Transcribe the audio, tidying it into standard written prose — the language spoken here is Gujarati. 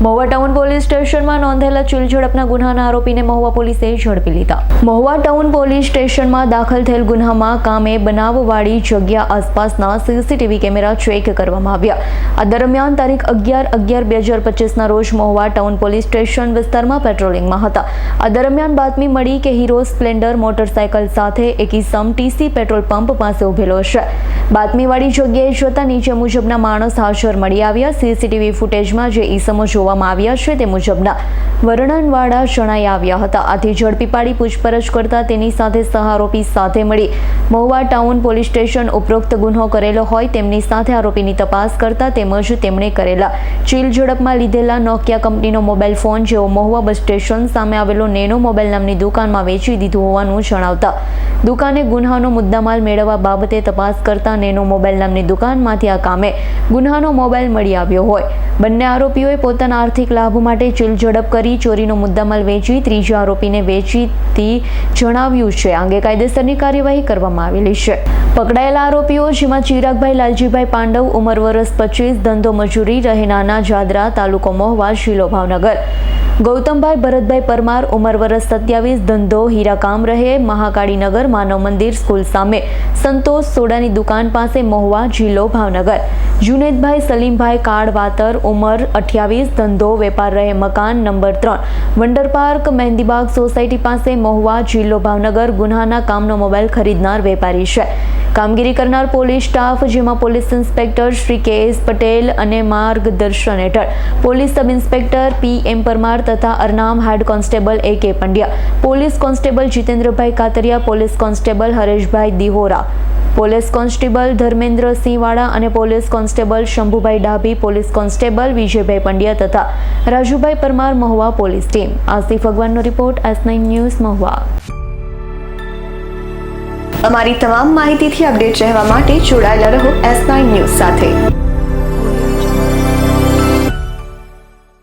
મહુવા ટાઉન પોલીસ સ્ટેશનમાં નોંધેલા ચીલ ઝડપના ગુન્હાના આરોપીને મહુવા પોલીસે ઝડપી લીધા। મહુવા ટાઉન પોલીસ સ્ટેશનમાં દાખલ થયેલ ગુન્હામાં કામે બનાવવાળી જગ્યા આસપાસના સીસીટીવી કેમેરા ચેક કરવામાં આવ્યા। આ દરમિયાન તારીખ 11/11/2025ના રોજ મહુવા ટાઉન પોલીસ સ્ટેશન વિસ્તારમાં પેટ્રોલિંગમાં હતા। આ દરમિયાન બાતમી મળી કે હીરો સ્પ્લેન્ડર મોટરસાયકલ સાથે એક ઇસમ ટીસી પેટ્રોલ પંપ પાસે ઉભેલો છે। બાતમીવાળી જગ્યાએ જતા નીચે મુજબના માણસ હાજર મળી આવ્યા। સીસીટીવી ફૂટેજમાં જે ઇસમો જોવામાં આવ્યા છે તે મુજબના વર્ણનવાળા જણાઈ આવ્યા હતા। આથી ઝડપી પાડી પૂછપરછ કરતા તેની સાથે સહારોપી સાથે મળી મહુવા ટાઉન પોલીસ સ્ટેશન ઉપરોક્ત ગુન્હો કરેલો હોય તેમની સાથે આરોપીની તપાસ કરતા તેમજ તેમણે કરેલા ચીલ ઝડપમાં લીધેલા નોકિયા કંપનીનો મોબાઈલ ફોન જેવો મહુવા બસ સ્ટેશન સામે આવેલો નેનો મોબાઈલ નામની દુકાનમાં વેચી દીધું હોવાનું જણાવતા દુકાને ગુન્હાનો મુદ્દામાલ મેળવવા બાબતે તપાસ કરતા નેનો મોબાઈલ નામની દુકાનમાંથી આ કામે ગુન્હાનો મોબાઈલ મળી આવ્યો હોય। બંને આરોપીઓએ પોતાના આર્થિક લાભ માટે ચીલ ઝડપ કરી ચોરીનો મુદ્દામાલ વેચી ત્રીજા આરોપીને વેચીતી જણાવ્યું છે। આ અંગે કાયદેસરની કાર્યવાહી કરવામાં આવેલી છે। પકડાયેલા આરોપીઓ જેમાં ચિરાગભાઈ લાલજીભાઈ પાંડવ ઉંમર વર્ષ 25 ધંધો મજૂરી રહે નાના જાદરા તાલુકો મહુવા જિલ્લો ભાવનગર, ગૌતમભાઈ ભરતભાઈ પરમાર ઉંમર વર્ષ 27 ધંધો હીરાકામ રહે મહાકાળીનગર માનવ મંદિર સ્કૂલ સામે સંતોષ સોડાની દુકાન પાસે મહુવા જિલ્લો ભાવનગર, જુનેદભાઈ સલીમભાઈ કાળવાતર ઉંમર 28 ધંધો વેપાર રહે મકાન નંબર 3 વંડર પાર્ક મહેંદીબાગ સોસાયટી પાસે મહુવા જિલ્લો ભાવનગર ગુન્હાના કામનો મોબાઈલ ખરીદનાર વેપારી છે। કામગીરી કરનાર પોલીસ સ્ટાફ જેમાં police inspector Shri K S. Patel અને માર્ગદર્શન હેઠળ police sub inspector P M. Parmar તથા અરનામ head constable A K. Pandya, police constable Jitendrabhai Katariya, police constable Hareshbhai Dihora, police constable Dharmendrasinh Vala અને police constable Shambhubhai Dabhi, police constable Vijaybhai Pandya તથા રાજુભાઈ પરમાર મહુવા પોલીસ ટીમ। આસિફ ભગવાનનો રિપોર્ટ, S9 ન્યૂઝ મહુવા। અમારી તમામ માહિતીથી અપડેટ રહેવા માટે જોડાયેલા રહો S9 ન્યૂઝ સાથે।